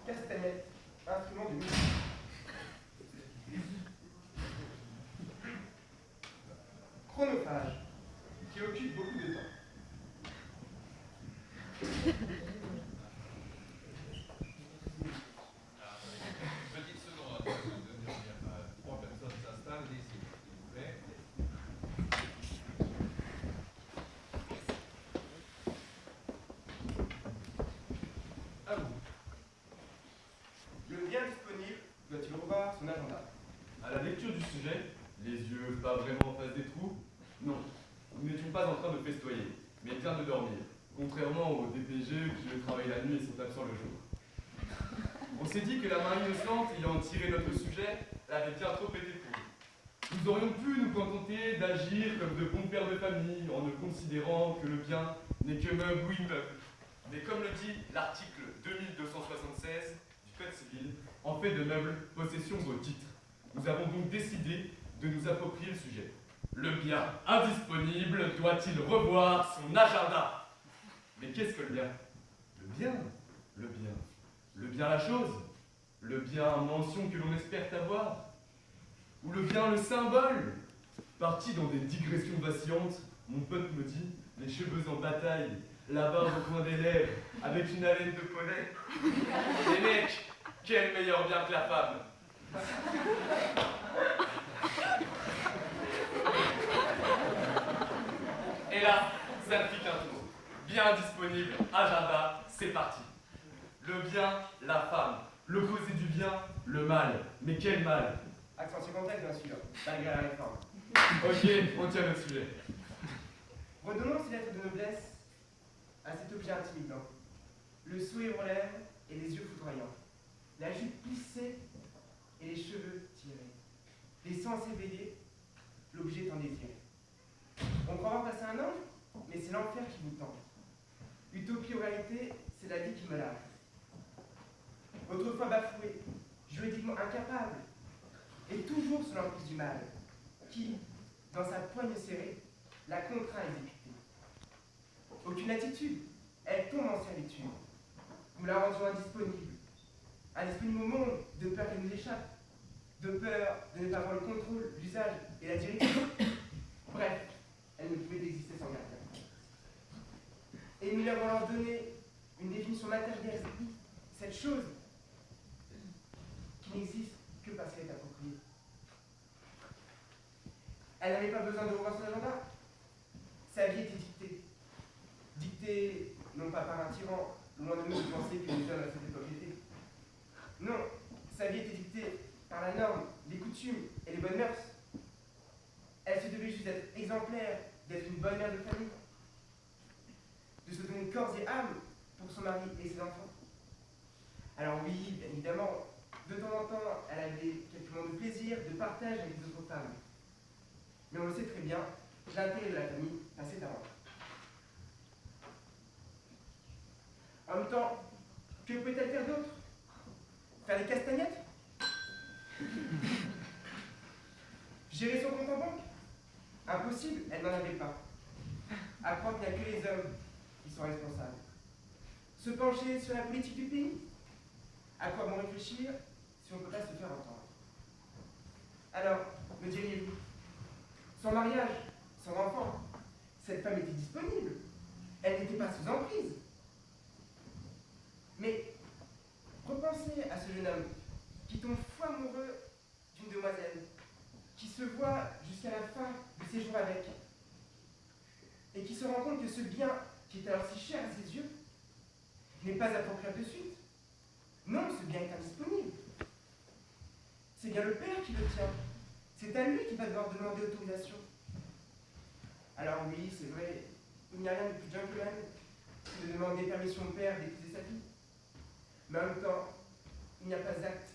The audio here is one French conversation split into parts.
Castagnette, instrument de musique. Chronophage, qui occupe beaucoup de temps. Petite seconde, trois personnes s'installent ici, s'il vous plaît. À vous. Le bien disponible doit-il revoir son agenda? À la lecture du sujet, les yeux pas vraiment en face des trous, non, nous n'étions pas en train de festoyer, mais bien de dormir, contrairement aux DPG qui eux travaillent la nuit et sont absents le jour. On s'est dit que la main innocente ayant tiré notre sujet avait bien trop été pour nous. Nous aurions pu nous contenter d'agir comme de bons pères de famille en ne considérant que le bien n'est que meuble ou immeuble. Mais comme le dit l'article 2276 du Code civil, en fait de meubles, possession vos titres. Nous avons donc décidé de nous approprier le sujet. Le bien indisponible doit-il revoir son agenda? Mais qu'est-ce que le bien? Le bien, le bien, le bien la chose, le bien mention que l'on espère avoir, ou le bien le symbole? Parti dans des digressions vacillantes, mon pote me dit, les cheveux en bataille, la barbe au coin des lèvres, avec une haleine de poney. Les mecs, quel meilleur bien que la femme! Et là, ça ne fit qu'un tour. Bien disponible, agenda, c'est parti. Le bien, la femme. L'opposé du bien, le mal. Mais quel mal? Accent circonflexe, bien sûr, malgré la réforme. Ok, on tient le sujet. Redonnons ces lettres de noblesse à cet objet intimidant. Le sourire aux lèvres et les yeux foudroyants. La jupe plissée et les cheveux tirés. Les sens éveillés, l'objet tant désiré. On croit voir passer un ange, mais c'est l'enfer qui vous tente. Utopie ou réalité, c'est la vie qui me lâche. Autrefois bafoué, juridiquement incapable, et toujours sous l'emprise du mal, qui, dans sa poigne serrée, la contraint à exécuter. Aucune attitude, elle tombe en servitude. Nous la rendions indisponible. Indisponible au monde, de peur qu'elle nous échappe, de peur de ne pas avoir le contrôle, l'usage et la direction. Bref, elle ne pouvait exister sans gardien. Et nous lui avons alors donné une définition matérielle, cette chose qui n'existe que parce qu'elle est appropriée. Elle n'avait pas besoin de revoir son agenda. Sa vie était dictée. Dictée non pas par un tyran, loin de nous de penser que les hommes à cette époque étaient. Non, sa vie était dictée par la norme, les coutumes et les bonnes mœurs. Elle se devait juste d'être exemplaire, d'être une bonne mère de famille, de se donner corps et âme pour son mari et ses enfants. Alors oui, bien évidemment, de temps en temps, elle avait quelques moments de plaisir, de partage avec les autres femmes. Mais on le sait très bien, l'intérêt de la famille passait avant. En même temps, que peut-elle faire d'autre? Faire des castagnettes? Gérer son compte en banque? Impossible, elle n'en avait pas. À croire qu'il n'y a que les hommes qui sont responsables. Se pencher sur la politique du pays? À quoi bon réfléchir si on ne peut pas se faire entendre? Alors, me diriez-vous, sans mariage, sans enfant, cette femme était disponible. Elle n'était pas sous emprise. Mais repensez à ce jeune homme qui tombe fou amoureux d'une demoiselle, qui se voit jusqu'à la fin de ses jours avec, et qui se rend compte que ce bien qui est alors si cher à ses yeux n'est pas appropriable de suite. Non, ce bien est indisponible. C'est bien le père qui le tient. C'est à lui qui va devoir demander autorisation. Alors oui, c'est vrai, il n'y a rien de plus gentleman que de demander permission au père d'épouser sa fille. Mais en même temps, il n'y a pas d'acte.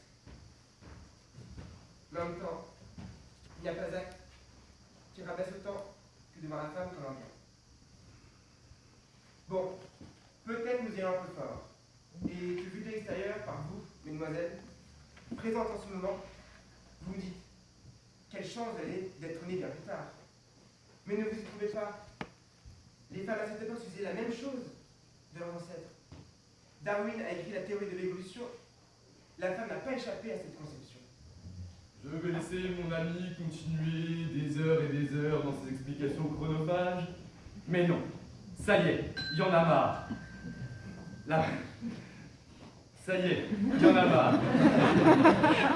Mais en même temps, il n'y a pas d'acte qui rabaisse autant que devant la femme qu'on en vient. Bon, peut-être nous irons un peu fort, et que vu de l'extérieur par vous, mesdemoiselles, présentes en ce moment, vous me dites Quelle chance d'être né bien plus tard. Mais ne vous y trouvez pas. Les femmes à cette époque faisaient la même chose de leurs ancêtres. Darwin a écrit la théorie de l'évolution. La femme n'a pas échappé à cette conception. Je vais laisser mon ami continuer des heures et des heures dans ses explications chronophages. Mais non, ça y est, il y en a marre. Ça y est, il y en a marre.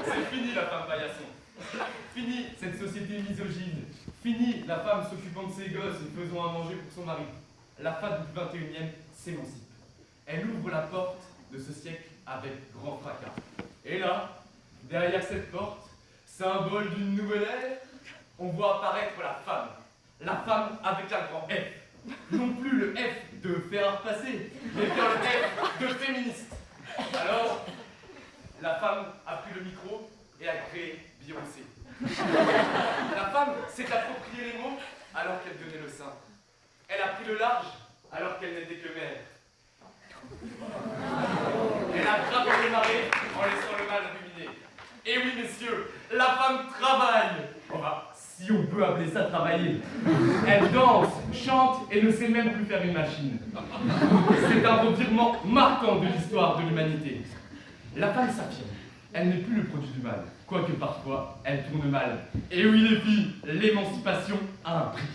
C'est fini la femme paillasson. Fini cette société misogyne. Fini la femme s'occupant de ses gosses et faisant à manger pour son mari. La femme du 21e s'émancipe. Elle ouvre la porte de ce siècle avec grand fracas. Et là, derrière cette porte, symbole d'une nouvelle ère, on voit apparaître la femme avec un grand F. Non plus le F de faire passer, mais bien le F de féministe. Alors, la femme a pris le micro et a créé Beyoncé. La femme s'est approprié les mots alors qu'elle donnait le sein. Elle a pris le large alors qu'elle n'était que mère. Elle a gravé les marées en laissant le mal ruminer. Et oui, messieurs, la femme travaille. Enfin, si on peut appeler ça travailler. Elle danse, chante et ne sait même plus faire une machine. C'est un revirement marquant de l'histoire de l'humanité. La femme s'affirme. Elle n'est plus le produit du mal, quoique parfois elle tourne mal. Et oui, les filles, l'émancipation a un prix.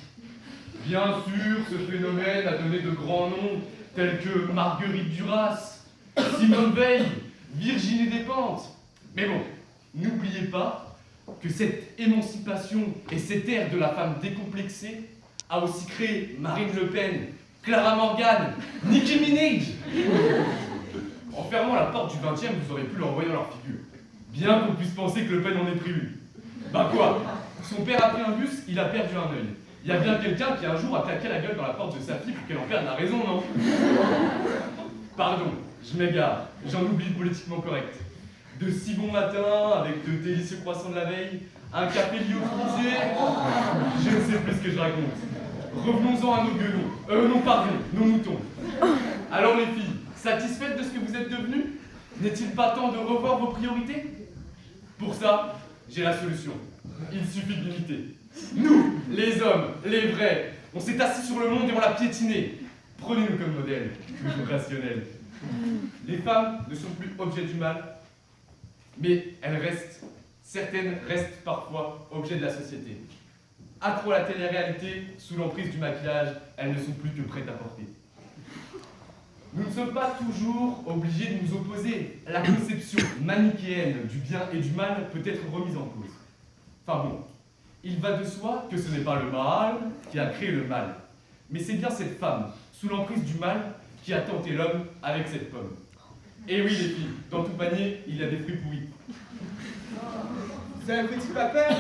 Bien sûr, ce phénomène a donné de grands noms, tels que Marguerite Duras, Simone Veil, Virginie Despentes. Mais bon, n'oubliez pas que cette émancipation et cette ère de la femme décomplexée a aussi créé Marine Le Pen, Clara Morgan, Nicki Minaj. En fermant la porte du 20e, vous auriez pu leur envoyer dans leur figure. Bien qu'on puisse penser que Le Pen en ait pris une. Bah quoi? Son père a pris un bus, il a perdu un œil. Il y a bien quelqu'un qui un jour a claqué la gueule dans la porte de sa fille pour qu'elle en perde la raison, non? Pardon, je m'égare, j'en oublie le politiquement correct. De si bon matin, avec de délicieux croissants de la veille, un café lyophilisé, je ne sais plus ce que je raconte. Revenons-en à nos guenons, non pardon, nos moutons. Alors les filles, satisfaites de ce que vous êtes devenues? N'est-il pas temps de revoir vos priorités? Pour ça, j'ai la solution. Il suffit de l'imiter. Nous, les hommes, les vrais, on s'est assis sur le monde et on l'a piétiné. Prenez-nous comme modèle, toujours rationnel. Les femmes ne sont plus objets du mal, mais certaines restent parfois objets de la société. Accro à la télé-réalité, sous l'emprise du maquillage, elles ne sont plus que prêtes à porter. Nous ne sommes pas toujours obligés de nous opposer. La conception manichéenne du bien et du mal peut être remise en cause. Enfin bon, il va de soi que ce n'est pas le mal qui a créé le mal, mais c'est bien cette femme, sous l'emprise du mal, qui a tenté l'homme avec cette pomme. Et oui les filles, dans tout panier, il y a des fruits pourris. Ça ne fait-il pas peur?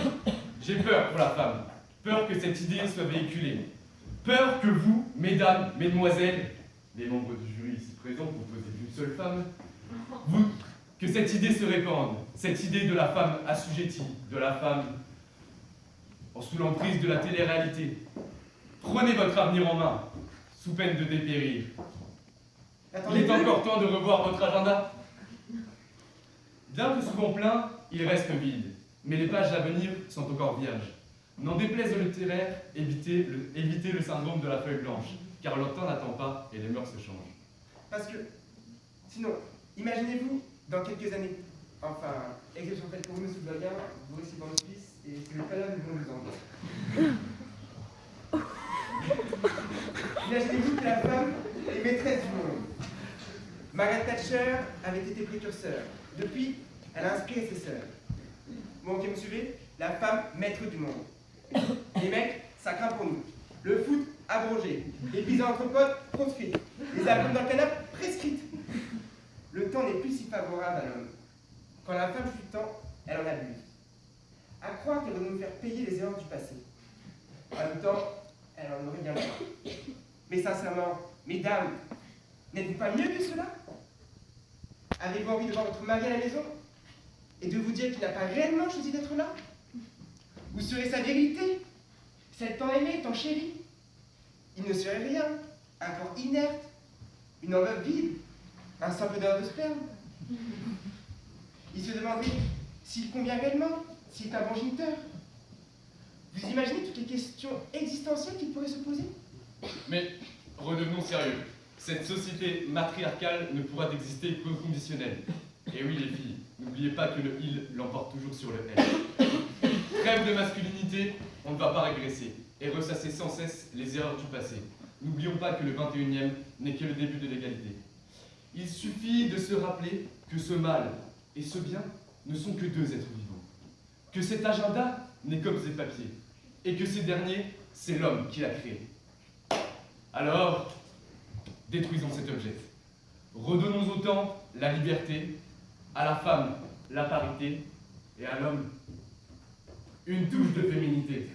J'ai peur pour la femme, peur que cette idée soit véhiculée, peur que vous, mesdames, mesdemoiselles, les membres du jury ici présents, composés d'une seule femme, que cette idée se répande, cette idée de la femme assujettie, de la femme sous l'emprise de la télé-réalité. Prenez votre avenir en main, sous peine de dépérir. Il est encore temps de revoir votre agenda. Bien que souvent plein, il reste vide, mais les pages à venir sont encore vierges. N'en déplaise au littéraire, évitez le syndrome de la feuille blanche, car le temps n'attend pas et les mœurs se changent. Parce que, sinon, imaginez-vous, dans quelques années, enfin, exception faite pour vous, monsieur Bloguin, vous réussissez dans notre fils, et c'est le palais de vous en Imaginez-vous que la femme est maîtresse du monde. Margaret Thatcher avait été précurseur. Depuis, elle a inspiré ses sœurs. Bon, ok, vous me suivez? La femme maître du monde. Les mecs, ça craint pour nous. Le foot, abrogé. Les pizzas entre potes, proscrites. Les albums dans le canapé, prescrites. Le temps n'est plus si favorable à l'homme. Quand la femme fut temps, elle en abuse. À croire qu'elle va nous faire payer les erreurs du passé. En même temps, elle en aurait bien besoin. Mais sincèrement, mesdames, n'êtes-vous pas mieux que cela? Avez-vous envie de voir votre mari à la maison et de vous dire qu'il n'a pas réellement choisi d'être là? Vous serez sa vérité, celle tant aimée, tant chérie. Il ne serait rien, un corps inerte, une enveloppe vide, un simple donneur de sperme. Il se demanderait s'il convient réellement, s'il est un bon géniteur. Vous imaginez toutes les questions existentielles qu'il pourrait se poser? Mais redevenons sérieux. Cette société matriarcale ne pourra exister qu'au conditionnel. Et oui les filles, n'oubliez pas que le il l'emporte toujours sur le elle. Trêve de masculinité, on ne va pas régresser et ressasser sans cesse les erreurs du passé. N'oublions pas que le 21e n'est que le début de l'égalité. Il suffit de se rappeler que ce mal et ce bien ne sont que deux êtres vivants. Que cet agenda n'est comme ces papiers. Et que ces derniers, c'est l'homme qui l'a créé. Alors, détruisons cet objet. Redonnons au temps la liberté, à la femme la parité, et à l'homme une touche de féminité.